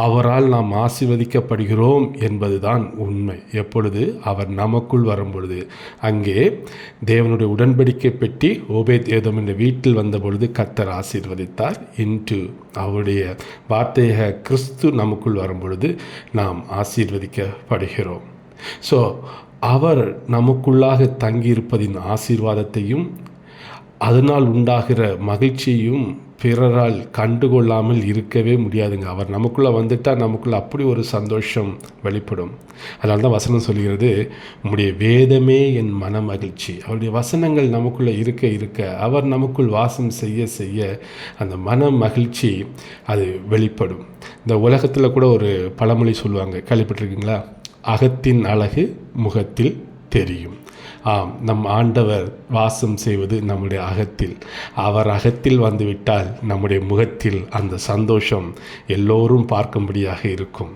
அவரால் நாம் ஆசீர்வதிக்கப்படுகிறோம் என்பதுதான் உண்மை. எப்பொழுது அவர் நமக்குள் வரும்பொழுது. அங்கே தேவனுடைய உடன்படிக்கை பெட்டி ஓபேத் ஏதோம் என்ற வீட்டில் வந்தபொழுது கர்த்தர் ஆசீர்வதித்தார். இன்று அவருடைய வார்த்தையாக கிறிஸ்து நமக்குள் வரும்பொழுது நாம் ஆசீர்வதிக்கப்படுகிறோம். ஸோ அவர் நமக்குள்ளாக தங்கியிருப்பதின் ஆசீர்வாதத்தையும் அதனால் உண்டாகிற மகிழ்ச்சியையும் பிறரால் கண்டுகொள்ளாமல் இருக்கவே முடியாதுங்க. அவர் நமக்குள்ளே வந்துட்டால் நமக்குள்ளே அப்படி ஒரு சந்தோஷம் வெளிப்படும். அதனால தான் வசனம் சொல்கிறது, உம்முடைய வேதமே என் மன மகிழ்ச்சி. அவருடைய வசனங்கள் நமக்குள்ளே இருக்க இருக்க, அவர் நமக்குள் வாசம் செய்ய செய்ய அந்த மன மகிழ்ச்சி அது வெளிப்படும். இந்த உலகத்தில் கூட ஒரு பழமொழி சொல்லுவாங்க, கேள்விப்பட்டிருக்கீங்களா? அகத்தின் அழகு முகத்தில் தெரியும். ஆம், நம் ஆண்டவர் வாசம் செய்வது நம்முடைய அகத்தில். அவர் அகத்தில் வந்துவிட்டால் நம்முடைய முகத்தில் அந்த சந்தோஷம் எல்லோரும் பார்க்கும்படியாக இருக்கும்.